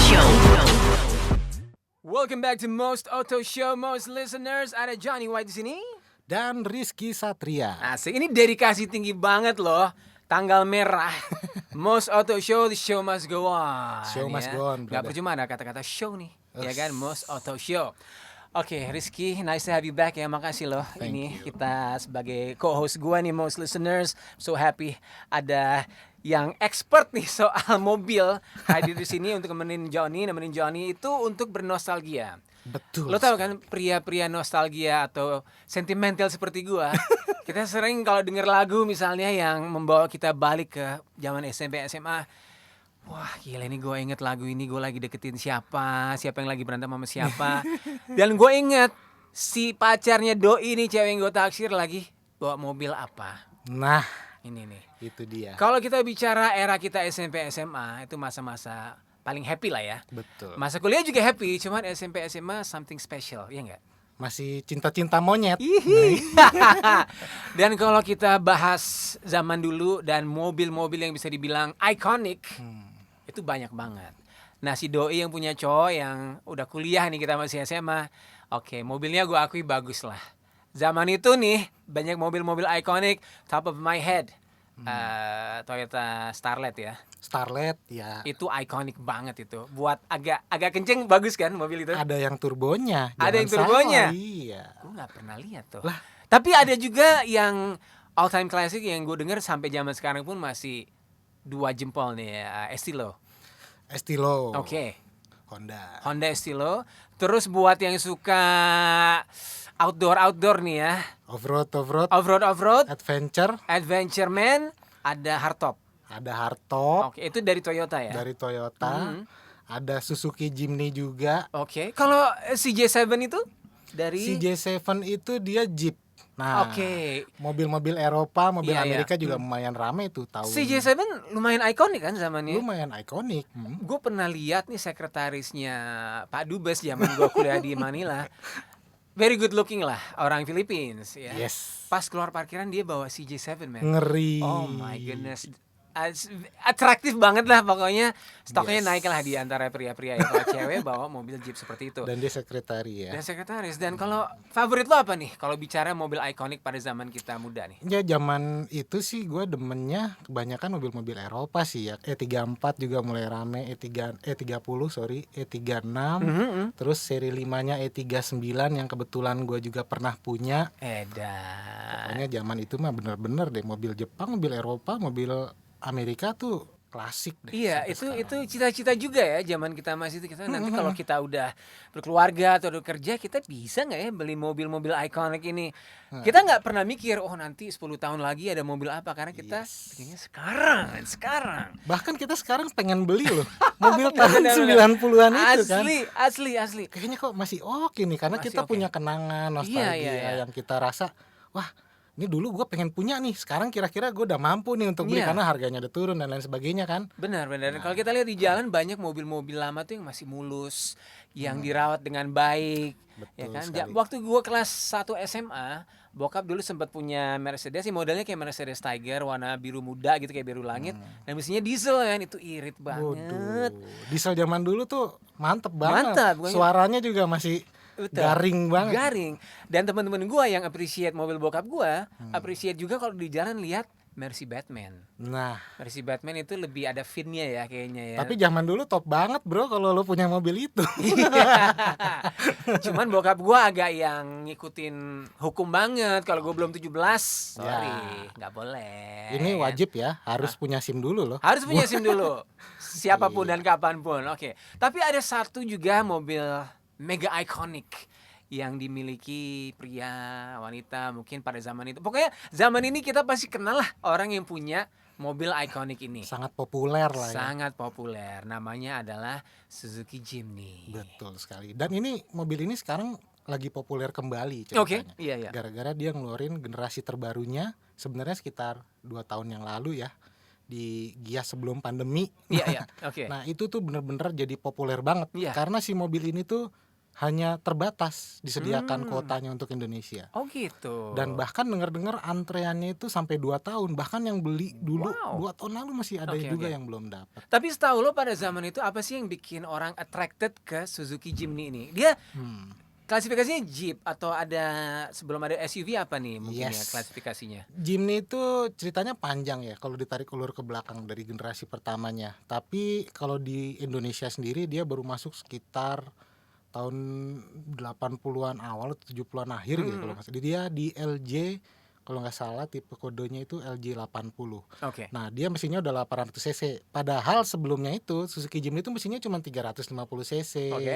Show. Welcome back to Most Auto Show, most listeners. Ada Johnny White di sini. Dan Rizky Satria. Asik, ini dedikasi tinggi banget loh. Tanggal merah. Most Auto Show, the show must go on. Show must go on, Gak brother. percuma ada kata-kata show nih, ya kan? Most Auto Show. Oke, Rizky, nice to have you back ya. Makasih loh. Thank Ini you. kita sebagai co-host gua nih, most listeners. So happy ada yang expert nih soal mobil hadir di sini untuk nemenin Johnny itu untuk bernostalgia. Betul. Lo tau kan pria-pria nostalgia atau sentimental seperti gua, kita sering kalau denger lagu misalnya yang membawa kita balik ke zaman SMP SMA. Wah gila ini gue inget lagu ini, gue lagi deketin siapa yang lagi berantem sama siapa. Dan gue inget si pacarnya Doi nih, cewek yang gue taksir lagi bawa mobil apa. Nah, Ini nih. itu dia. Kalau kita bicara era kita SMP SMA, itu masa-masa paling happy lah ya. Betul. Masa kuliah juga happy, cuman SMP SMA something special, ya enggak? Masih cinta-cinta monyet. Dan kalau kita bahas zaman dulu dan mobil-mobil yang bisa dibilang iconic, itu banyak banget. Nah si Doi yang punya cowok yang udah kuliah nih, kita masih SMA. Oke, mobilnya gue akui bagus lah. Zaman itu nih banyak mobil-mobil iconic. Top of my head, Toyota Starlet ya. Starlet ya. Itu iconic banget itu. Buat agak kenceng, bagus kan mobil itu? Ada yang turbonya. Ada yang jangan turbonya? salah, Iya. Gue nggak pernah lihat tuh. Lah. Tapi ada juga yang all time classic yang gue denger sampai zaman sekarang pun masih 2 jempol nih, Estilo. Estilo. Oke. Honda. Estilo. Terus buat yang suka outdoor nih ya, Off-road. Adventure Man, ada hardtop. Ada hardtop Oke, itu dari Toyota ya. dari Toyota. Ada Suzuki Jimny juga. Oke. Kalau CJ7 itu dari CJ7 itu dia Jeep. Nah, Oke. mobil-mobil Eropa, mobil Iya, Amerika iya. juga lumayan rame tuh tahun. CJ7 lumayan ikonik kan zamannya. Lumayan ikonik. Gue pernah lihat nih sekretarisnya Pak Dubes zaman gue kuliah di Manila. Very good looking lah, orang Philippines ya. Yes. Pas keluar parkiran dia bawa CJ7 man. Ngeri. Oh my goodness. Atraktif banget lah pokoknya. Stoknya Yes. naik lah di antara pria-pria ya. Kalau cewek bawa mobil Jeep seperti itu. Dan dia sekretari ya. Dan sekretaris. Dan kalau favorit lo apa nih? Kalau bicara mobil ikonik pada zaman kita muda nih. Ya zaman itu sih gue demennya kebanyakan mobil-mobil Eropa sih ya. E34 juga mulai rame, E30 sorry, E36. Terus seri 5-nya E39 yang kebetulan gue juga pernah punya. Edan. Pokoknya zaman itu mah bener-bener deh, mobil Jepang, mobil Eropa, mobil Amerika tuh klasik deh. Iya, sampai sekarang. itu cita-cita juga ya zaman kita masih itu. Kita nanti kalau kita udah berkeluarga atau udah kerja, kita bisa nggak ya beli mobil-mobil ikonik ini? Kita nggak pernah mikir, oh nanti 10 tahun lagi ada mobil apa, karena kita pengennya sekarang. Bahkan kita sekarang pengen beli loh mobil tahun Benar. 90-an itu kan. Asli. Kayaknya kok masih oke nih karena Masih kita oke. punya kenangan nostalgia Iya. yang kita rasa wah ini dulu gue pengen punya nih, sekarang kira-kira gue udah mampu nih untuk beli Iya. karena harganya udah turun dan lain sebebagainya kan. Benar. Kalau kita lihat di jalan banyak mobil-mobil lama tuh yang masih mulus, yang dirawat dengan baik, Betul ya kan? sekali. Waktu gua kelas 1 SMA, bokap dulu sempat punya Mercedes, sih modelnya kayak Mercedes Tiger warna biru muda gitu, kayak biru langit. Dan mesinnya diesel kan, itu irit banget. Waduh, diesel zaman dulu tuh mantep banget. Mantap, pokoknya. Suaranya juga masih Betul. garing banget. Garing. Dan teman-teman gua yang appreciate mobil bokap gua, appreciate juga kalau di jalan lihat Mercy Batman. Nah, Mercy Batman itu lebih ada finnya ya kayaknya ya. tapi zaman dulu top banget bro kalau lo punya mobil itu. Cuman bokap gua agak yang ngikutin hukum banget. Kalau gua belum 17, sorry, nggak boleh. Ini wajib ya, harus punya SIM dulu loh. Harus punya SIM dulu. Siapapun dan kapanpun. Oke. Tapi ada satu juga mobil mega ikonik yang dimiliki pria, wanita mungkin pada zaman itu. Pokoknya zaman ini kita pasti kenal lah orang yang punya mobil ikonik ini. Sangat populer lah ya. Sangat populer. Namanya adalah Suzuki Jimny. Betul sekali. Dan ini mobil ini sekarang lagi populer kembali Oke, ceritanya. iya. Gara-gara dia ngeluarin generasi terbarunya sebenarnya sekitar 2 tahun yang lalu ya, di Gias sebelum pandemi. Iya, oke. Nah itu tuh bener-bener jadi populer banget Iya. karena si mobil ini tuh hanya terbatas disediakan kuotanya untuk Indonesia. Oh gitu. Dan bahkan dengar-dengar antreannya itu sampai 2 tahun. Bahkan yang beli dulu Wow. 2 tahun lalu masih ada Oke, juga oke. yang belum dapat. Tapi setahu lo pada zaman itu apa sih yang bikin orang attracted ke Suzuki Jimny ini? Dia klasifikasinya Jeep atau ada sebelum ada SUV apa nih mungkin ya Yes. klasifikasinya? Jimny itu ceritanya panjang ya kalau ditarik ulur ke belakang dari generasi pertamanya. Tapi kalau di Indonesia sendiri dia baru masuk sekitar tahun 80-an awal atau 70-an akhir gitu kalau nggak salah. Dia di LJ kalau nggak salah tipe kodenya itu LJ 80. Oke. Nah, dia mesinnya udah 800 cc. Padahal sebelumnya itu Suzuki Jimny itu mesinnya cuma 350 cc. Oke.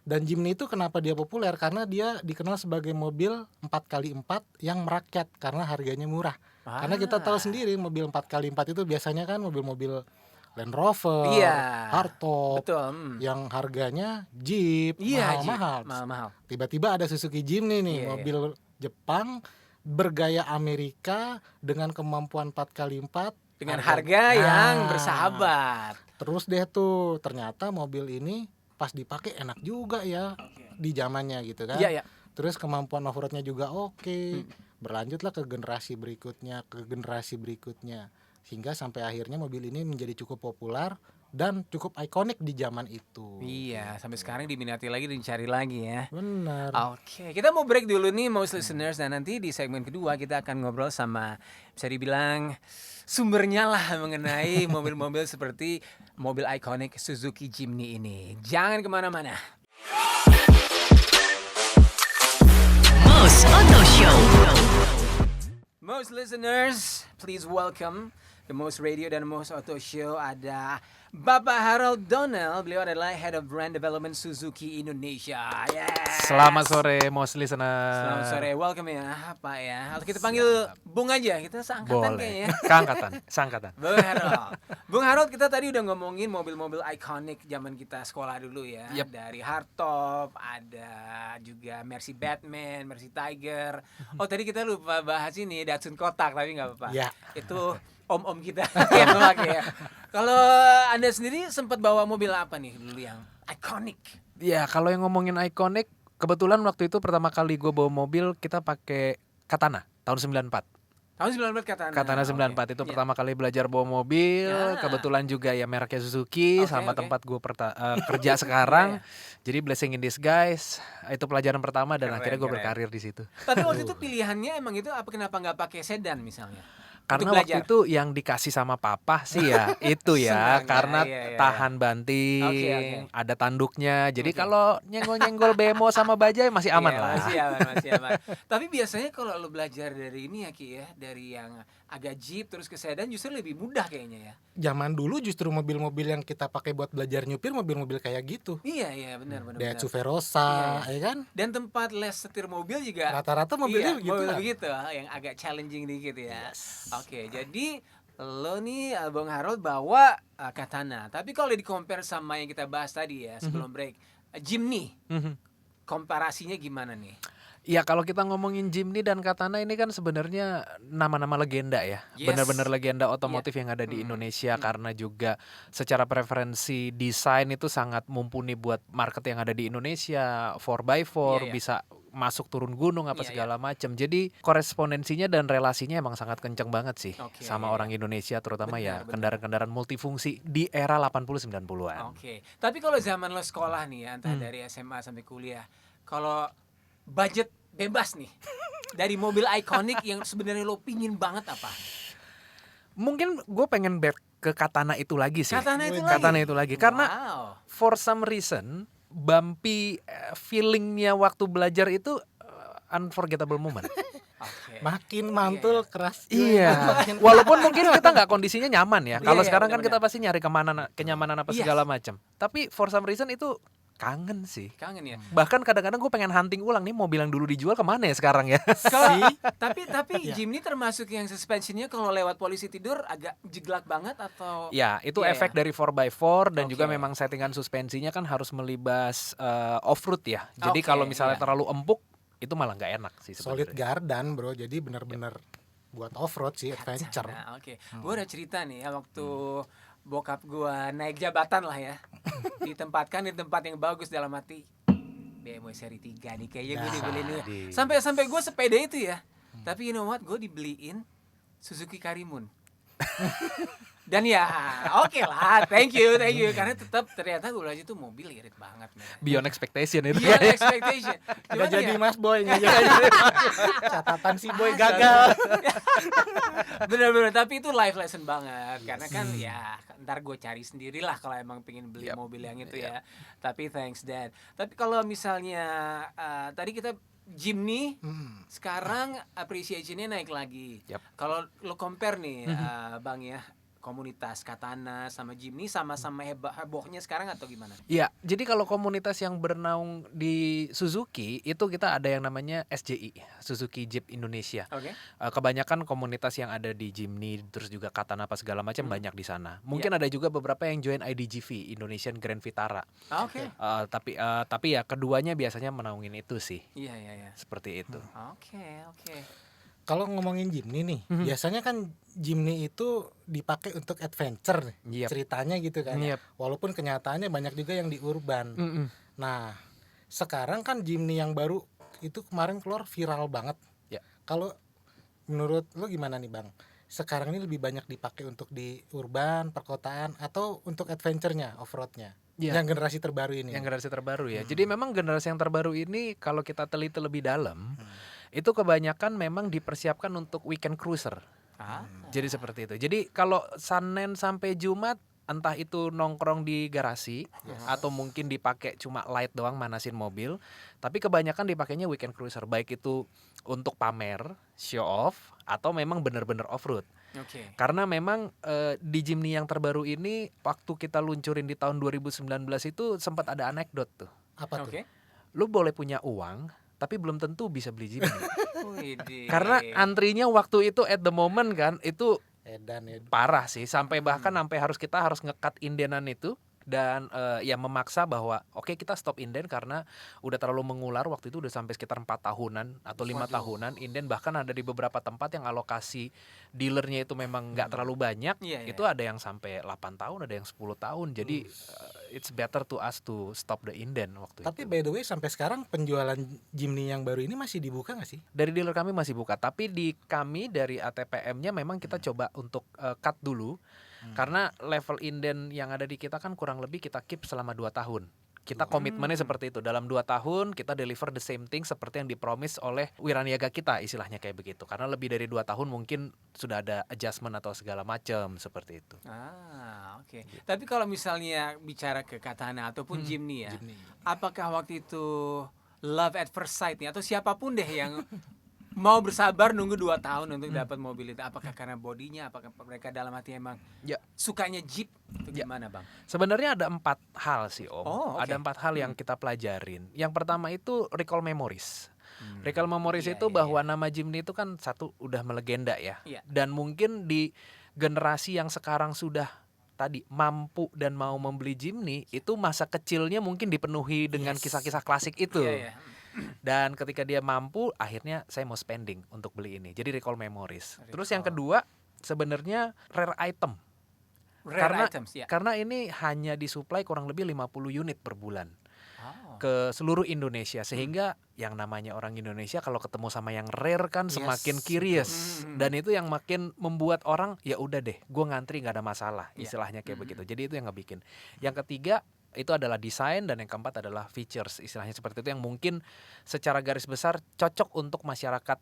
Dan Jimny itu kenapa dia populer? Karena dia dikenal sebagai mobil 4x4 yang merakyat karena harganya murah. Karena kita tahu sendiri mobil 4x4 itu biasanya kan mobil-mobil Land Rover, Iya. hardtop, Betul. yang harganya Jeep, Iya, mahal-mahal. Jeep. Mahal-mahal. Tiba-tiba ada Suzuki Jimny nih, Iya, mobil Jepang bergaya Amerika dengan kemampuan 4x4 Dengan harga yang bersahabat. Terus deh tuh, ternyata mobil ini pas dipakai enak juga ya di zamannya gitu kan. Iya, iya. Terus kemampuan off-roadnya juga oke. Berlanjutlah ke generasi berikutnya. Sehingga sampai akhirnya mobil ini menjadi cukup populer dan cukup ikonik di zaman itu. Iya, sampai sekarang diminati lagi dan dicari lagi ya. Benar. Oke, kita mau break dulu nih most listeners, dan nanti di segmen kedua kita akan ngobrol sama bisa dibilang sumbernya lah mengenai mobil-mobil seperti mobil ikonik Suzuki Jimny ini. Jangan kemana-mana. Most Auto Show. Most listeners, please welcome the Most Radio dan Most Auto Show. Ada Bapak Harold Donnell. Beliau adalah Head of Brand Development Suzuki Indonesia. Yes. Selamat sore, Most Listener. Selamat sore, welcome ya Pak ya. Atau kita panggil Bung aja, kita seangkatan kayaknya. Boleh. Keangkatan, seangkatan. Bung Harold. Bung Harold, kita tadi udah ngomongin mobil-mobil ikonik zaman kita sekolah dulu ya. Yep. Dari hardtop, ada juga Mercy Batman, Mercy Tiger. Oh tadi kita lupa bahas ini Datsun Kotak, tapi nggak apa-apa. Ya. Itu om-om kita yang pakai ya. Kalau Anda sendiri sempat bawa mobil apa nih dulu yang ikonik? Ya, kalau yang ngomongin ikonik, kebetulan waktu itu pertama kali gue bawa mobil kita pakai Katana tahun 94. Tahun 94 Katana. Katana 94 Oke. itu Iya. pertama kali belajar bawa mobil. Ya. Kebetulan juga ya mereknya Suzuki Oke, sama oke. tempat gue kerja sekarang. Iya, Jadi blessing in disguise. Itu pelajaran pertama dan Keren, akhirnya gue keren. berkarir di situ. Tapi waktu itu pilihannya emang itu apa, kenapa nggak pakai sedan misalnya? Karena Untuk waktu belajar. itu yang dikasih sama papa sih ya itu ya, Senang ya, karena iya, iya. tahan banting, Oke. ada tanduknya. Jadi Oke. kalau nyenggol-nyenggol bemo sama bajai masih aman Iya, lah. Masih aman. Tapi biasanya kalau lo belajar dari ini ya Ki ya, dari yang agak Jeep terus ke sedan justru lebih mudah kayaknya ya. Zaman dulu justru mobil-mobil yang kita pakai buat belajar nyupir mobil-mobil kayak gitu. Iya benar. Daihatsu Verosa, Iya. ya kan? Dan tempat les setir mobil juga Rata-rata mobilnya begitu mobil lah. begitu, yang agak challenging dikit ya. Oke, jadi lo nih Bang Harold bawa Katana. Tapi kalau di compare sama yang kita bahas tadi ya sebelum break, Jimny, Mhm. komparasinya gimana nih? Ya kalau kita ngomongin Jimny dan Katana ini kan sebenarnya nama-nama legenda ya. Yes. Benar-benar legenda otomotif yang ada di Indonesia karena juga secara preferensi desain itu sangat mumpuni buat market yang ada di Indonesia. 4x4 Iya. bisa masuk turun gunung apa Iya, segala macam. Jadi korespondensinya dan relasinya emang sangat kenceng banget sih Oke. sama orang Indonesia, terutama Benar, ya kendaraan-kendaraan multifungsi di era 80-90-an. Oke. Tapi kalau zaman lo sekolah nih ya, entah dari SMA sampai kuliah, kalau budget bebas nih dari mobil ikonik yang sebenarnya lo pingin banget apa? Mungkin gue pengen back ke Katana itu lagi sih. Katana itu Katana lagi? itu lagi. Karena Wow. for some reason bumpy feelingnya waktu belajar itu unforgettable moment. Oke. Makin mantul keras. Iya. Walaupun mungkin kita nggak kondisinya nyaman ya. Kalau Iya, sekarang kan benar-benar. kita pasti nyari kenyamanan apa Iya. segala macam. Tapi for some reason itu kangen sih. Kangen ya. Bahkan kadang-kadang gue pengen hunting ulang nih mobil yang dulu dijual kemana ya sekarang ya. Tapi Jimny termasuk yang suspensionnya kalau lewat polisi tidur agak jeglak banget atau? Ya, itu Iya, efek ya. dari 4x4 dan juga Oke. memang settingan suspensinya kan harus melibas off-road ya. Jadi Oke, kalau misalnya iya. terlalu empuk itu malah nggak enak sih Solid sebenarnya. gardan bro, jadi benar-benar buat off-road sih, adventure. Nah, oke. Gue udah cerita nih ya waktu bokap gue naik jabatan lah ya, ditempatkan di tempat yang bagus dalam arti BMW seri 3 nih kayaknya gue Nah, dibeliin. di- Sampai gue sepeda itu ya. Tapi you know what, gue dibeliin Suzuki Karimun. Dan ya oke lah, thank you karena tetap ternyata gue aja tuh mobil irit banget men. Beyond expectation itu. Beyond expectation. Nggak Cuman jadi ya, Mas Boy, nggak jadi. Catatan si Boy gagal. bener-bener, tapi itu life lesson banget karena kan ya ntar gue cari sendirilah kalau emang pengen beli Yap. mobil yang itu ya. Tapi thanks Dad. Tapi kalau misalnya tadi kita Jimny sekarang appreciation-nya naik lagi. Yap. Kalau lo compare nih Bang ya, komunitas Katana sama Jimny sama-sama hebohnya sekarang atau gimana? Iya, jadi kalau komunitas yang bernaung di Suzuki itu kita ada yang namanya SJI, Suzuki Jeep Indonesia. Oke. Kebanyakan komunitas yang ada di Jimny terus juga Katana apa segala macam banyak di sana. Mungkin ada juga beberapa yang join IDGV, Indonesian Grand Vitara. Oke. Tapi ya keduanya biasanya menaungin itu sih, Iya. seperti itu. Oke. Kalau ngomongin Jimny nih, biasanya kan Jimny itu dipakai untuk adventure nih, Yep. ceritanya gitu kan. Yep. Walaupun kenyataannya banyak juga yang di urban. Mm-mm. Nah, sekarang kan Jimny yang baru itu kemarin keluar viral banget. Ya. Kalau menurut lo gimana nih Bang? Sekarang ini lebih banyak dipakai untuk di urban, perkotaan, atau untuk adventure-nya, off-road-nya? Ya. Yang generasi terbaru ini. Yang generasi terbaru ya. Jadi memang generasi yang terbaru ini kalau kita teliti lebih dalam, itu kebanyakan memang dipersiapkan untuk weekend cruiser. Jadi seperti itu. Jadi kalau Senin sampai Jumat entah itu nongkrong di garasi atau mungkin dipakai cuma light doang manasin mobil, tapi kebanyakan dipakainya weekend cruiser, baik itu untuk pamer, show off atau memang benar-benar off-road. Oke. Karena memang di Jimny yang terbaru ini waktu kita luncurin di tahun 2019 itu sempat ada anekdot tuh. Apa tuh? Oke. Lu boleh punya uang tapi belum tentu bisa beli Jimny. Widih. Karena antrinya waktu itu at the moment kan itu Edan ya. parah sih, sampai bahkan sampai kita harus nge-cut indenan itu dan ya memaksa bahwa oke, kita stop inden karena udah terlalu mengular. Waktu itu udah sampai sekitar 4 tahunan atau 5 tahunan inden, bahkan ada di beberapa tempat yang alokasi dealernya itu memang nggak terlalu banyak. Iya. Itu ada yang sampai 8 tahun, ada yang 10 tahun. Jadi it's better to us to stop the inden waktu Tapi itu. by the way sampai sekarang penjualan Jimny yang baru ini masih dibuka nggak sih? Dari dealer kami masih buka, tapi di kami dari ATPM-nya memang kita coba untuk cut dulu. Karena level inden yang ada di kita kan kurang lebih kita keep selama 2 tahun. Kita komitmennya seperti itu. Dalam 2 tahun kita deliver the same thing seperti yang dipromise oleh wiraniaga kita, istilahnya kayak begitu. Karena lebih dari 2 tahun mungkin sudah ada adjustment atau segala macam seperti itu. Oke. Tapi kalau misalnya bicara ke Katana ataupun Jimny ya, apakah waktu itu love at first sight nih atau siapapun deh yang mau bersabar nunggu 2 tahun untuk dapat mobil itu? Apakah karena bodinya, apakah mereka dalam hati emang Ya. sukanya Jeep atau gimana Bang? Sebenarnya ada 4 hal sih Om. Oh, oke. Ada 4 hal yang kita pelajarin. Yang pertama itu recall memories. Recall memories Iya, itu iya, bahwa nama Jimny itu kan satu udah melegenda ya. Iya. Dan mungkin di generasi yang sekarang sudah tadi mampu dan mau membeli Jimny, itu masa kecilnya mungkin dipenuhi dengan kisah-kisah klasik itu. Iya. Dan ketika dia mampu, akhirnya saya mau spending untuk beli ini. Jadi recall memories. Terus yang kedua, sebenarnya rare item. Rare items ya. Karena ini hanya disuplai kurang lebih 50 unit per bulan Oh. ke seluruh Indonesia, sehingga yang namanya orang Indonesia kalau ketemu sama yang rare kan semakin curious, dan itu yang makin membuat orang ya udah deh, gue ngantri nggak ada masalah, istilahnya kayak begitu. Jadi itu yang ngebikin. Yang ketiga itu adalah desain, dan yang keempat adalah features, istilahnya seperti itu, yang mungkin secara garis besar cocok untuk masyarakat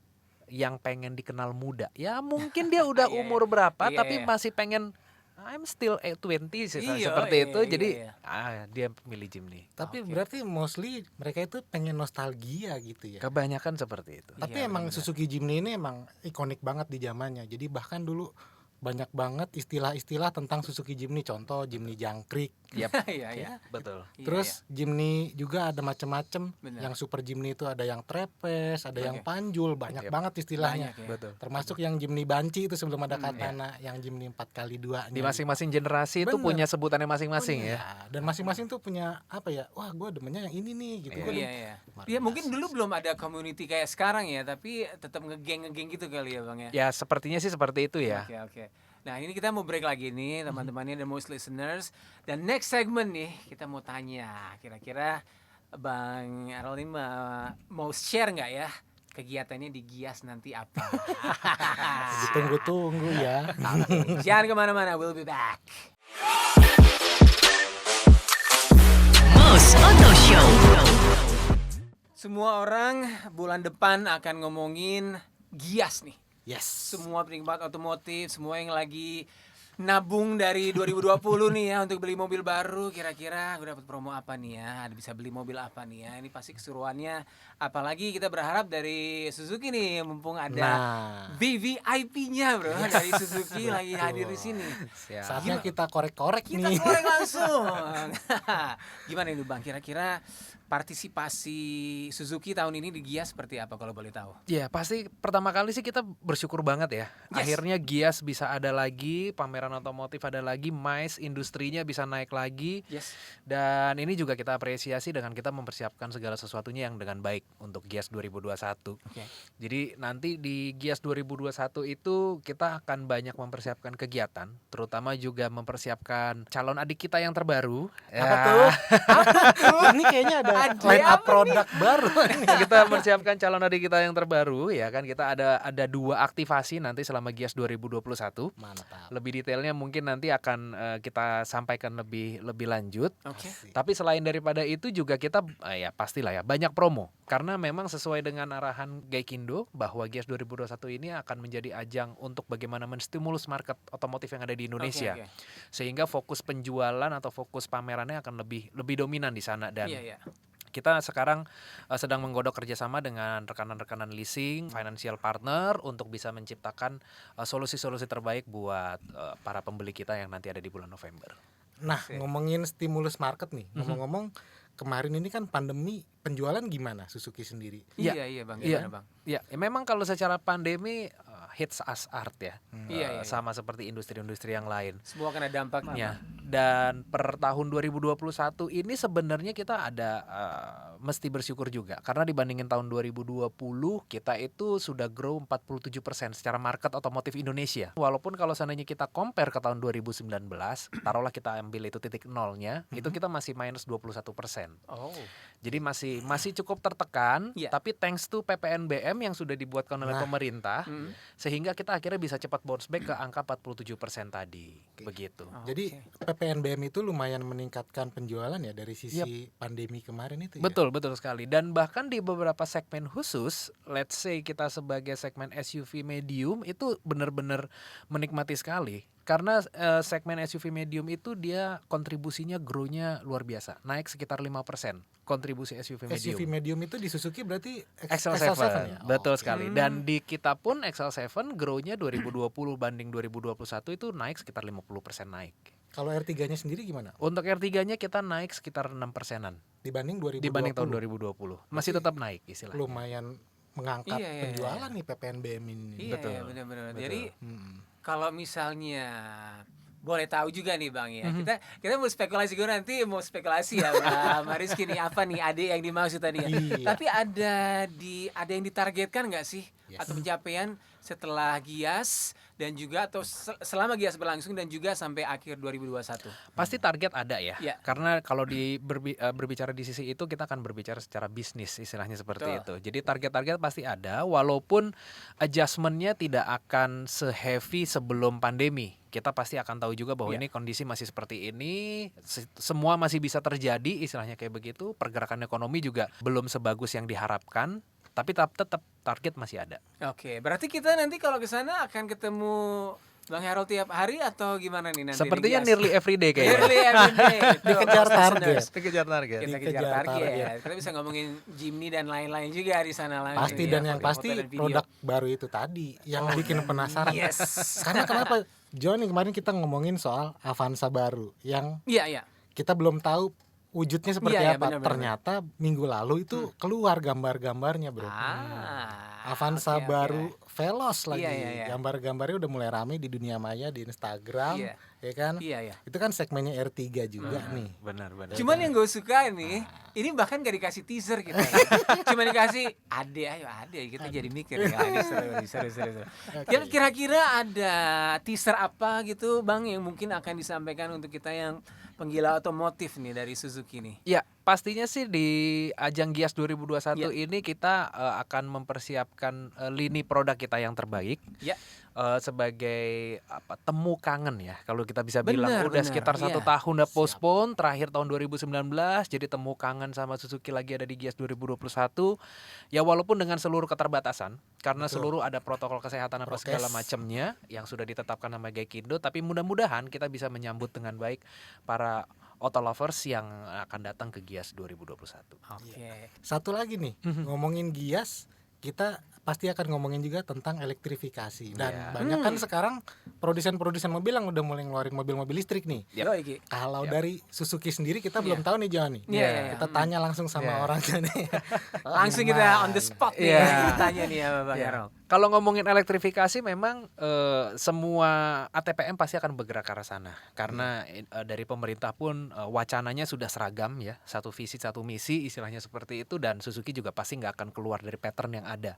yang pengen dikenal muda. Ya mungkin dia udah Iya, umur berapa iya, tapi iya. masih pengen I'm still 20 sih, Iya, seperti iya, itu. iya, Jadi iya. dia milih Jimny. Tapi berarti mostly mereka itu pengen nostalgia gitu ya. Kebanyakan seperti itu. Tapi Iya, emang benar. Suzuki Jimny ini emang ikonik banget di zamannya. Jadi bahkan dulu banyak banget istilah-istilah tentang Suzuki Jimny. Contoh Jimny jangkrik. Iya. Betul. Iya, Terus Jimny juga ada macam-macam. Benar. Yang super Jimny itu ada yang trepes, ada yang Oke. panjul, banyak banget istilahnya. Banyak ya. Betul. Termasuk yang Jimny banci itu sebelum ada Katana, yang Jimny 4x2. Di masing-masing generasi itu Bener. punya sebutannya masing-masing ya. Dan masing-masing tuh punya apa ya? Wah, gue demennya yang ini nih gitu. Gua Iya. Luar Ya biasa mungkin dulu belum ada community kayak sekarang ya, tapi tetap ngegeng gitu kali ya Bang ya. Ya sepertinya sih seperti itu ya. Oke. Nah ini kita mau break lagi nih teman-temannya dan most listeners. Dan next segment nih kita mau tanya kira-kira Bang Errol ini mau share nggak ya kegiatannya di Gias nanti apa? Ditunggu-tunggu ya. Jangan kemana-mana, we'll be back. Most Auto Show. Semua orang bulan depan akan ngomongin Gias nih. Yes. Semua penikmat otomotif, semua yang lagi nabung dari 2020 nih ya untuk beli mobil baru, kira-kira gue dapat promo apa nih ya, ada bisa beli mobil apa nih ya, ini pasti keseruannya. Apalagi kita berharap dari Suzuki nih, mumpung ada VVIP-nya bro, dari Suzuki lagi hadir di sini. Saatnya kita korek-korek Kita nih. korek langsung. Gimana ini Bang, kira-kira partisipasi Suzuki tahun ini di Gias seperti apa kalau boleh tahu? Ya pasti pertama kali sih kita bersyukur banget ya. Yes. Akhirnya Gias bisa ada lagi, pameran otomotif ada lagi, MICE industrinya bisa naik lagi. Yes. Dan ini juga kita apresiasi dengan kita mempersiapkan segala sesuatunya yang dengan baik untuk Gias 2021. Oke. Jadi nanti di Gias 2021 itu kita akan banyak mempersiapkan kegiatan, terutama juga mempersiapkan calon adik kita yang terbaru. Apa tuh? Ini kayaknya ada Adik line up apa produk baru. Kita mempersiapkan calon adik kita yang terbaru ya kan, kita ada 2 aktivasi nanti selama Gias 2021. Mantap. Lebih detailnya mungkin nanti akan kita sampaikan lebih lanjut. Oke. Tapi selain daripada itu juga kita ya pastilah ya banyak promo, karena memang sesuai dengan arahan Gaikindo bahwa Gias 2021 ini akan menjadi ajang untuk bagaimana menstimulus market otomotif yang ada di Indonesia. Oke. Sehingga fokus penjualan atau fokus pamerannya akan lebih dominan di sana. Dan Iya. kita sekarang sedang menggodok kerjasama dengan rekan-rekan leasing, financial partner untuk bisa menciptakan solusi-solusi terbaik buat para pembeli kita yang nanti ada di bulan November. Nah, ngomongin stimulus market nih. Ngomong-ngomong, kemarin ini kan pandemi, penjualan gimana Suzuki sendiri? Iya Bang, gimana Bang? Ya, memang kalau secara pandemi hits us art ya. Iya. Sama seperti industri-industri yang lain. Semua kena dampaknya. Ya, dan per tahun 2021 ini sebenarnya kita ada mesti bersyukur juga, karena dibandingin tahun 2020 kita itu sudah grow 47% secara market otomotif Indonesia. Walaupun kalau seandainya kita compare ke tahun 2019, taruhlah kita ambil itu titik nolnya, itu kita masih minus 21%. Oh. Jadi masih cukup tertekan, Iya. tapi thanks to PPNBM yang sudah dibuatkan oleh Nah. pemerintah, sehingga kita akhirnya bisa cepat bounce back ke angka 47% tadi. Begitu. Jadi PPNBM itu lumayan meningkatkan penjualan ya dari sisi pandemi kemarin itu ya? Betul sekali. Dan bahkan di beberapa segmen khusus, let's say kita sebagai segmen SUV medium itu benar-benar menikmati sekali. Karena segmen SUV medium itu dia kontribusinya grow-nya luar biasa, naik sekitar 5% kontribusi SUV medium. SUV medium itu di Suzuki berarti XL7, ya? betul Oke. sekali. Dan di kita pun XL7 grow-nya 2020 banding 2021 itu naik sekitar 50% naik. Kalau R3-nya sendiri gimana? Untuk R3-nya kita naik sekitar 6%-an Dibanding 2020? dibanding tahun 2020. Masih tetap naik istilahnya. Lumayan mengangkat Iya. penjualan nih PPNBM ini. Iya, Betul. benar-benar. Betul. Jadi Hmm. kalau misalnya boleh tahu juga nih Bang ya, kita mau spekulasi, gue nanti mau spekulasi ya Mbak Rizky nih, apa nih adik yang dimaksud tadi ya. Iya. Tapi ada yang ditargetkan nggak sih? Yes. Atau pencapaian setelah Gias dan juga atau selama Gias berlangsung dan juga sampai akhir 2021? Pasti target ada ya. Iya. Karena kalau berbicara di sisi itu kita akan berbicara secara bisnis istilahnya seperti Betul. itu. Jadi target-target pasti ada, walaupun adjustmentnya tidak akan se-heavy sebelum pandemi. Kita pasti akan tahu juga bahwa Iya. ini kondisi masih seperti ini, semua masih bisa terjadi istilahnya kayak begitu. Pergerakan ekonomi juga belum sebagus yang diharapkan, tapi tetap target masih ada. Oke, berarti kita nanti kalau ke sana akan ketemu Bang Harold tiap hari atau gimana nih nanti? Sepertinya di Gias? nearly every day kayaknya. Nearly every day. Tuh, Dikejar Bang target. listeners. Dikejar target. Kita Dikejar kejar target. target. Kita bisa ngomongin Jimny dan lain-lain juga di sana langsung. Pasti ya, dan yang foto-foto pasti dan video. produk baru itu tadi yang bikin penasaran. Yes. Karena kenapa? John, kemarin kita ngomongin soal Avanza baru yang Iya. kita belum tahu wujudnya seperti Iya, apa. benar-benar. Ternyata minggu lalu itu keluar gambar-gambarnya, Bro. Avanza oke, oke. baru Veloz lagi. Iya. Gambar-gambarnya udah mulai rame di dunia maya, di Instagram, Iya. ya kan? Iya. Itu kan segmennya R3 juga nih. Benar. Cuman yang gue suka nih, ini bahkan gak dikasih teaser kita. Cuma dikasih ade, kita jadi mikir ya. Ini seru. Kira-kira ada teaser apa gitu Bang yang mungkin akan disampaikan untuk kita yang penggila otomotif nih dari Suzuki nih? Ya, Pastinya sih di ajang Gias 2021 Ya. ini kita akan mempersiapkan lini produk kita yang terbaik. Ya. Sebagai temu kangen ya kalau kita bisa bilang Benar, udah benar. sekitar 1 Iya. tahun udah postpone, terakhir tahun 2019 jadi temu kangen sama Suzuki lagi ada di Gias 2021 ya, walaupun dengan seluruh keterbatasan karena seluruh ada protokol kesehatan apa segala macamnya yang sudah ditetapkan sama Gaikindo, tapi mudah-mudahan kita bisa menyambut dengan baik para auto lovers yang akan datang ke Gias 2021. Oke. Satu lagi nih, ngomongin Gias, kita pasti akan ngomongin juga tentang elektrifikasi. Dan Iya. banyak kan sekarang produsen-produsen mobil yang udah mulai ngeluarin mobil-mobil listrik nih. Yoi, Ki. Kalau dari Suzuki sendiri kita belum tahu nih John nih. Iya, iya, Kita tanya langsung sama orangnya nih. Langsung kita on the spot nih Iya. kita tanya nih sama Bang Ya. Harold. Kalau ngomongin elektrifikasi memang semua ATPM pasti akan bergerak ke arah sana karena dari pemerintah pun wacananya sudah seragam ya, satu visi satu misi istilahnya seperti itu, dan Suzuki juga pasti nggak akan keluar dari pattern yang ada.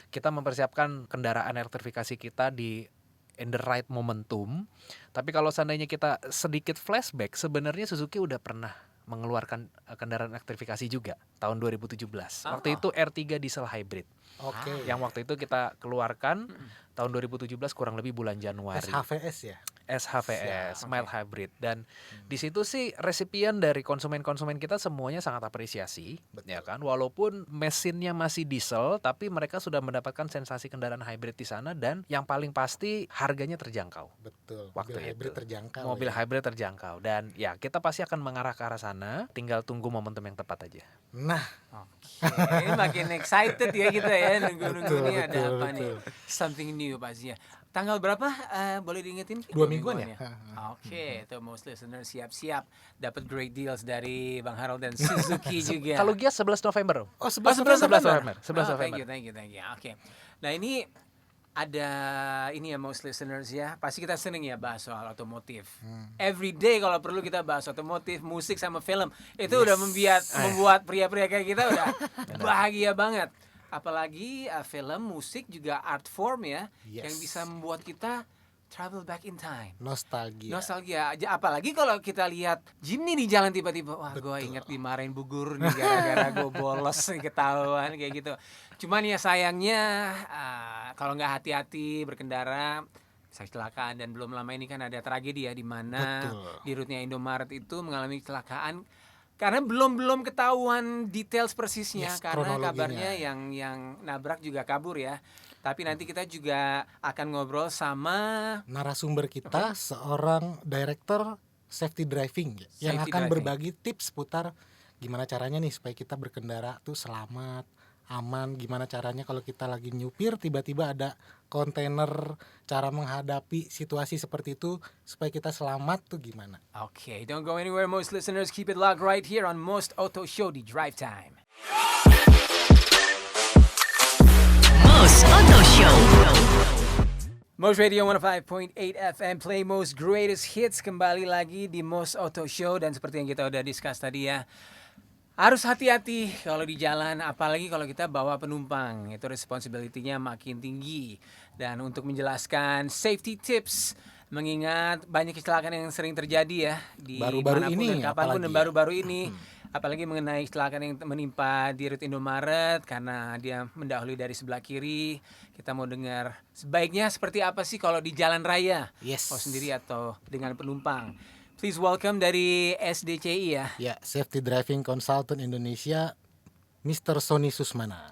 Kita mempersiapkan kendaraan elektrifikasi kita di in the right momentum. Tapi kalau seandainya kita sedikit flashback, sebenarnya Suzuki udah pernah mengeluarkan kendaraan elektrifikasi juga tahun 2017. Waktu itu R3 diesel hybrid. Oke. Yang waktu itu kita keluarkan tahun 2017 kurang lebih bulan Januari. SHVS ya. SHVS, mild hybrid, dan di situ sih resipien dari konsumen-konsumen kita semuanya sangat apresiasi, ya kan, walaupun mesinnya masih diesel, tapi mereka sudah mendapatkan sensasi kendaraan hybrid di sana, dan yang paling pasti harganya terjangkau. Betul. Waktu mobil hybrid itu. terjangkau. Mobil ya. hybrid terjangkau, dan ya kita pasti akan mengarah ke arah sana, tinggal tunggu momentum yang tepat aja. Nah, Oke, makin excited ya kita ya nunggu-nunggu Betul, nih ada betul, apa nih. betul. Something new pastinya. Tanggal berapa? Boleh diingetin? 2 mingguan ya? Oke, tuh most listeners siap-siap dapat great deals dari Bang Harold dan Suzuki juga. Kalau Gias 11 November. oh 11 11 November. November. 11 Thank November. you. Oke. Nah ini ada ini ya most listeners ya. Pasti kita seneng ya bahas soal otomotif. Every day kalau perlu kita bahas otomotif, musik sama film. Itu udah membuat pria-pria kayak kita udah bahagia banget. Apalagi film, musik juga art form ya, Yes. yang bisa membuat kita travel back in time. nostalgia. Apalagi kalau kita lihat Jimny di jalan tiba-tiba, wah gue inget dimarahin Bu Guru nih gara-gara gue bolos nih, ketahuan kayak gitu. Cuman ya sayangnya kalau nggak hati-hati berkendara bisa kecelakaan, dan belum lama ini kan ada tragedi ya di mana Betul. di rutenya Indomaret itu mengalami kecelakaan karena belum ketahuan details persisnya, Yes, karena kronologinya. kabarnya yang nabrak juga kabur ya. Tapi nanti kita juga akan ngobrol sama Narasumber kita seorang director safety driving yang Safety akan driving. berbagi tips seputar gimana caranya nih supaya kita berkendara tuh selamat, aman, gimana caranya kalau kita lagi nyupir tiba-tiba ada kontainer, cara menghadapi situasi seperti itu supaya kita selamat tuh gimana. Okay, don't go anywhere, most listeners. Keep it locked right here on Most Auto Show, di Drive Time. Most Auto Show. Most Radio 105.8 FM, play most greatest hits. Kembali lagi di Most Auto Show, dan seperti yang kita udah discuss tadi ya, harus hati-hati kalau di jalan, apalagi kalau kita bawa penumpang. Itu responsibility-nya makin tinggi. Dan untuk menjelaskan safety tips, mengingat banyak kecelakaan yang sering terjadi ya di Baru-baru manapun ini dan kapanpun, apalagi dan ya. baru-baru ini, apalagi mengenai kecelakaan yang menimpa di rute Indomaret karena dia mendahului dari sebelah kiri. Kita mau dengar sebaiknya seperti apa sih kalau di jalan raya, Yes. mau sendiri atau dengan penumpang. Please welcome dari SDCI ya. Ya, Safety Driving Consultant Indonesia, Mr. Sony Susmana.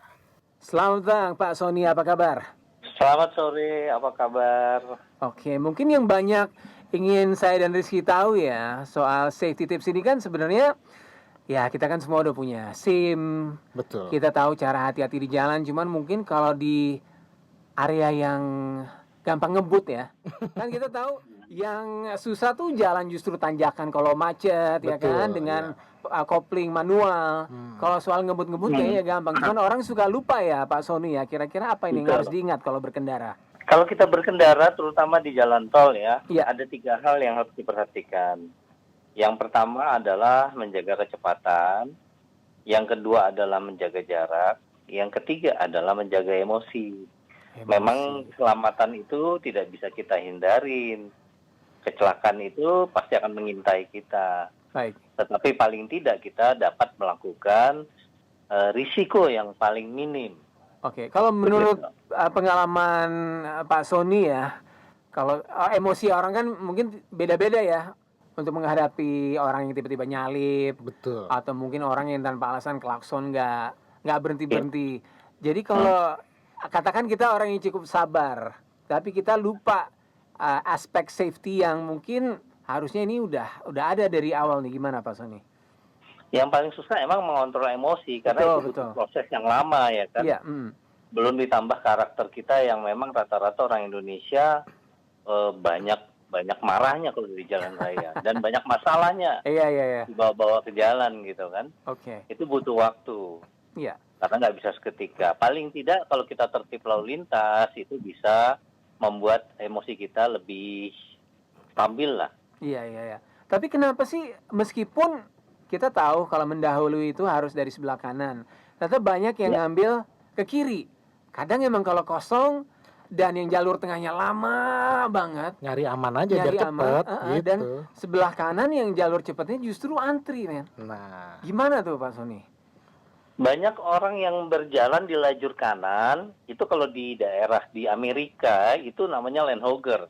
Selamat datang Pak Sony, apa kabar? Selamat sore, apa kabar? Oke, mungkin yang banyak ingin saya dan Rizky tahu ya soal safety tips ini kan sebenarnya ya kita kan semua udah punya SIM, Betul. kita tahu cara hati-hati di jalan, cuman mungkin kalau di area yang gampang ngebut ya, kan kita tahu yang susah tuh jalan justru tanjakan kalau macet ya Betul, kan, dengan kopling manual. Kalau soal ngebut-ngebut kayaknya gampang, cuman orang suka lupa ya Pak Sony ya, kira-kira apa ini yang Betul. harus diingat kalau berkendara? Kalau kita berkendara, terutama di jalan tol ya, Iya. ada 3 hal yang harus diperhatikan. Yang pertama adalah menjaga kecepatan, yang kedua adalah menjaga jarak, yang ketiga adalah menjaga emosi. Memang keselamatan itu tidak bisa kita hindarin. Kecelakaan itu pasti akan mengintai kita. Baik. Tetapi paling tidak kita dapat melakukan risiko yang paling minim. Oke, kalau menurut pengalaman Pak Sony ya, kalau emosi orang kan mungkin beda-beda ya untuk menghadapi orang yang tiba-tiba nyalip Betul. atau mungkin orang yang tanpa alasan klakson nggak berhenti-berhenti. Jadi kalau katakan kita orang yang cukup sabar, tapi kita lupa aspek safety yang mungkin harusnya ini udah ada dari awal nih, gimana Pak Sony? Yang paling susah emang mengontrol emosi karena itu butuh proses yang lama ya kan. Iya. Belum ditambah karakter kita yang memang rata-rata orang Indonesia banyak marahnya kalau di jalan raya dan banyak masalahnya Iya. dibawa-bawa ke jalan gitu kan. Oke. Itu butuh waktu. Iya. Karena nggak bisa seketika. Paling tidak kalau kita tertib lalu lintas itu bisa membuat emosi kita lebih stabil lah. Iya. Tapi kenapa sih meskipun kita tahu kalau mendahului itu harus dari sebelah kanan, ternyata banyak yang ngambil ke kiri. Kadang emang kalau kosong dan yang jalur tengahnya lama banget, Nyari aman aja biar nyari cepet aman, gitu. dan sebelah kanan yang jalur cepatnya justru antri, men. Nah, Gimana tuh Pak Sony? Banyak orang yang berjalan di lajur kanan, itu kalau di daerah di Amerika, itu namanya landhogger.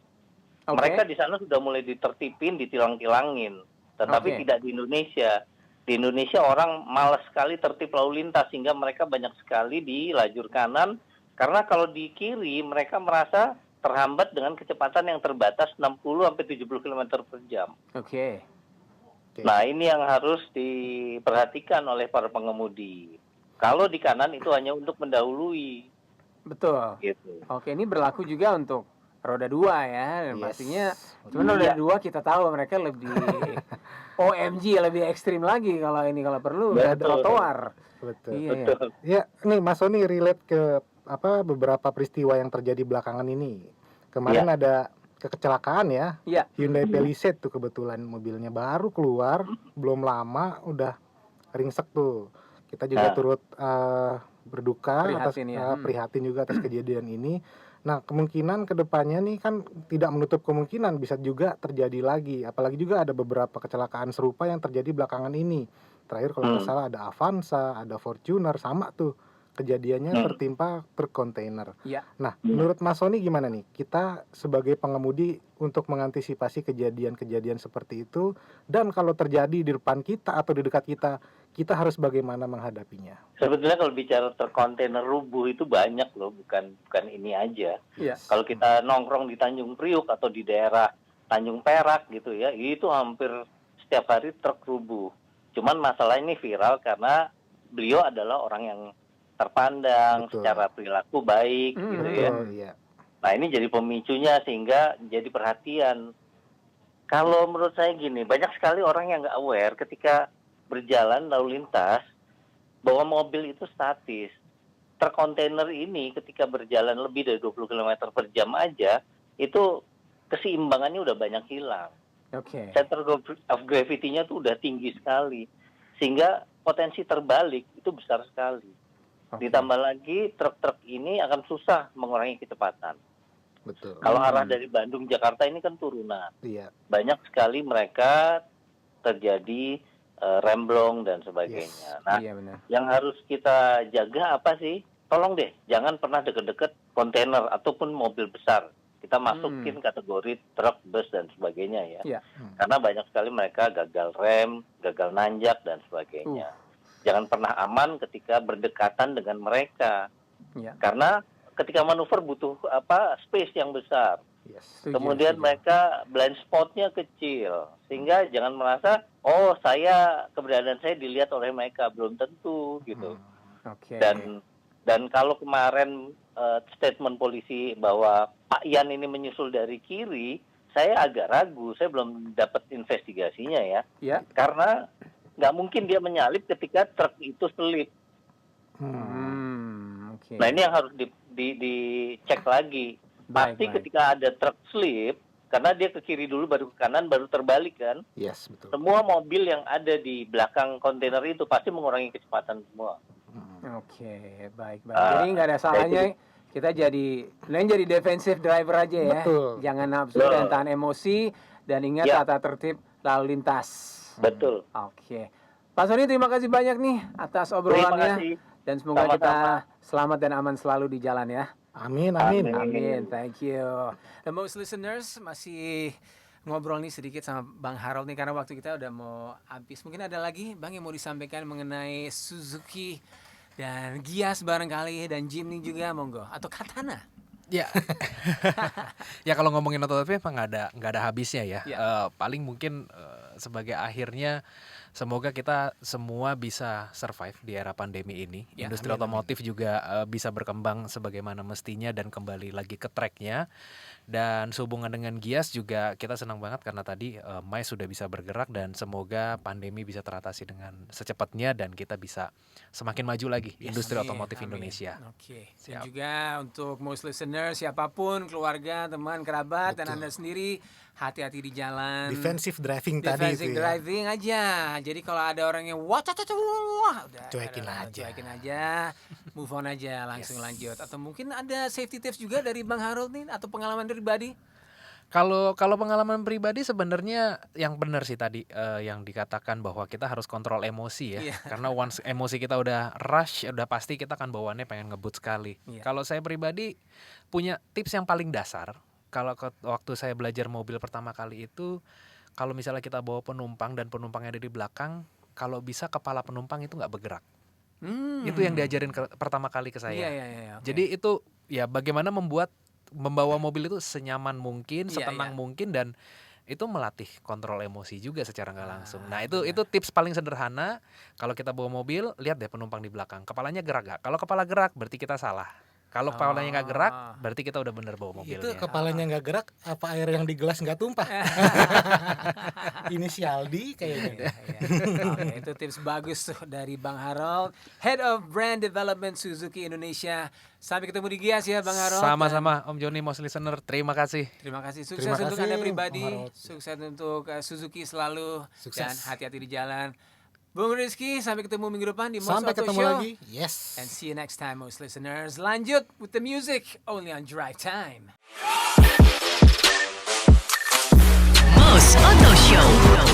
Oke. Mereka di sana sudah mulai ditertipin, ditilang-tilangin. Tetapi Oke. tidak di Indonesia. Di Indonesia orang malas sekali tertib lalu lintas, sehingga mereka banyak sekali di lajur kanan. Karena kalau di kiri, mereka merasa terhambat dengan kecepatan yang terbatas 60-70 km per jam. Oke. Nah, ini yang harus diperhatikan oleh para pengemudi. Kalau di kanan itu hanya untuk mendahului. Betul. Gitu. Oke, ini berlaku juga untuk roda 2 ya. Dan Yes. pastinya cuman roda 2 kita tahu mereka lebih OMG, lebih ekstrim lagi kalau perlu udah Betul. trotoar. betul. Iya. Betul. Ya, nih Mas Sony relate ke beberapa peristiwa yang terjadi belakangan ini. Kemarin ada kecelakaan ya. Iya. Hyundai Palisade tuh kebetulan mobilnya baru keluar, belum lama udah ringsek tuh. Kita juga turut berduka Prihatin ya. prihatin juga atas kejadian ini. Nah, kemungkinan kedepannya nih kan tidak menutup kemungkinan bisa juga terjadi lagi. Apalagi juga ada beberapa kecelakaan serupa yang terjadi belakangan ini. Terakhir kalau nggak salah ada Avanza, ada Fortuner, sama tuh kejadiannya tertimpa truk kontainer. Iya. Nah, menurut Mas Sony gimana nih? Kita sebagai pengemudi untuk mengantisipasi kejadian-kejadian seperti itu, dan kalau terjadi di depan kita atau di dekat kita harus bagaimana menghadapinya? Sebetulnya kalau bicara kontainer rubuh itu banyak loh, bukan ini aja. Iya. Kalau kita nongkrong di Tanjung Priuk atau di daerah Tanjung Perak gitu ya, itu hampir setiap hari truk rubuh. Cuman masalah ini viral karena beliau adalah orang yang terpandang secara perilaku baik gitu ya. Iya. Nah, ini jadi pemicunya sehingga jadi perhatian. Kalau menurut saya gini, banyak sekali orang yang nggak aware ketika berjalan lalu lintas bahwa mobil itu statis. Truk kontainer ini ketika berjalan lebih dari 20 km per jam aja, itu keseimbangannya udah banyak hilang. Oke. Center of gravity-nya tuh udah tinggi sekali. Sehingga potensi terbalik itu besar sekali. Ditambah lagi truk-truk ini akan susah mengurangi kecepatan. Betul. Kalau arah dari Bandung Jakarta ini kan turunan. Iya. Banyak sekali mereka terjadi remblong dan sebagainya. Nah, Iya benar. yang harus kita jaga apa sih? Tolong deh, jangan pernah deket-deket kontainer ataupun mobil besar. Kita masukin kategori truk, bus dan sebagainya ya. Iya. Karena banyak sekali mereka gagal rem, gagal nanjak dan sebagainya. Jangan pernah aman ketika berdekatan dengan mereka. Iya. Karena ketika manuver butuh space yang besar. Yes. Setuju, Kemudian setuju. mereka blind spotnya kecil, sehingga jangan merasa keberadaan saya dilihat oleh mereka, belum tentu gitu. Oke. Dan kalau kemarin statement polisi bahwa Pak Yan ini menyusul dari kiri, saya agak ragu, saya belum dapat investigasinya ya, Iya. karena nggak mungkin dia menyalip ketika truk itu selip. Oke. Nah, ini yang harus dicek lagi. Baik, Pasti baik. ketika ada truk slip, karena dia ke kiri dulu baru ke kanan baru terbalik kan. Yes, betul. Semua mobil yang ada di belakang kontainer itu pasti mengurangi kecepatan semua. Oke, baik. Jadi nggak ada salahnya kita jadi defensive driver aja ya. Betul. Jangan nafsu dan tahan emosi Dan ingat Ya. tata tertib lalu lintas. Betul. Oke. Pak Sony, terima kasih banyak nih atas obrolannya. kasih. Dan semoga Sama-sama. kita selamat dan aman selalu di jalan ya. Amin, amin. Amin, thank you. The most listeners masih ngobrol nih sedikit sama Bang Harold nih karena waktu kita udah mau habis. Mungkin ada lagi Bang yang mau disampaikan mengenai Suzuki dan Gias barangkali dan Jimny juga, monggo, atau Katana. Ya, ya kalau ngomongin otomotif emang nggak ada habisnya ya. Ya. Paling mungkin sebagai akhirnya semoga kita semua bisa survive di era pandemi ini. Ya, Industri amin, otomotif juga bisa berkembang sebagaimana mestinya dan kembali lagi ke tracknya. Dan sehubungan dengan Gias juga kita senang banget karena tadi Mais sudah bisa bergerak dan semoga pandemi bisa teratasi dengan secepatnya dan kita bisa semakin maju lagi industri Amin, otomotif amin. Indonesia. Oke. Dan Siap. juga untuk most listeners siapapun, keluarga, teman, kerabat dan Anda sendiri hati-hati di jalan. Defensive driving tadi Defensive itu ya. driving aja. Jadi kalau ada orang yang wah udah Cuekin udah, aja. Cuekin aja. Move on aja, langsung lanjut. Atau mungkin ada safety tips juga dari Bang Harold nih atau pengalaman pribadi? Kalau pengalaman pribadi sebenarnya yang benar sih tadi yang dikatakan bahwa kita harus kontrol emosi ya. Iya. Karena once emosi kita udah rush, udah pasti kita akan bawaannya pengen ngebut sekali. Iya. Kalau saya pribadi punya tips yang paling dasar. Kalau waktu saya belajar mobil pertama kali itu, kalau misalnya kita bawa penumpang dan penumpangnya ada di belakang, kalau bisa kepala penumpang itu nggak bergerak. Itu yang diajarin pertama kali ke saya. Iya. Oke. Jadi itu ya bagaimana membawa mobil itu senyaman mungkin, Iya, setenang iya. mungkin dan itu melatih kontrol emosi juga secara nggak langsung. Nah itu tips paling sederhana. Kalau kita bawa mobil, lihat deh penumpang di belakang, kepalanya gerak gak? Kalau kepala gerak berarti kita salah. Kalau kepalanya nggak gerak, berarti kita udah bener bawa mobilnya. Itu kepalanya nggak gerak, apa air yang di gelas nggak tumpah? Inisial D kayaknya. Oke, itu tips bagus tuh dari Bang Harold, Head of Brand Development Suzuki Indonesia. Sampai ketemu di Gias ya Bang Harold. Sama-sama Om Joni, most listener, terima kasih. Terima kasih. Sukses Terima untuk kasih, Anda Bang pribadi. Harold. Sukses untuk Suzuki selalu. Sukses. Dan hati-hati di jalan. Bung Rizky, sampai ketemu minggu depan di Most Sampai Auto ketemu Show. lagi. Yes. And see you next time, most listeners. Lanjut with the music, only on Drive Time. Most Auto Show.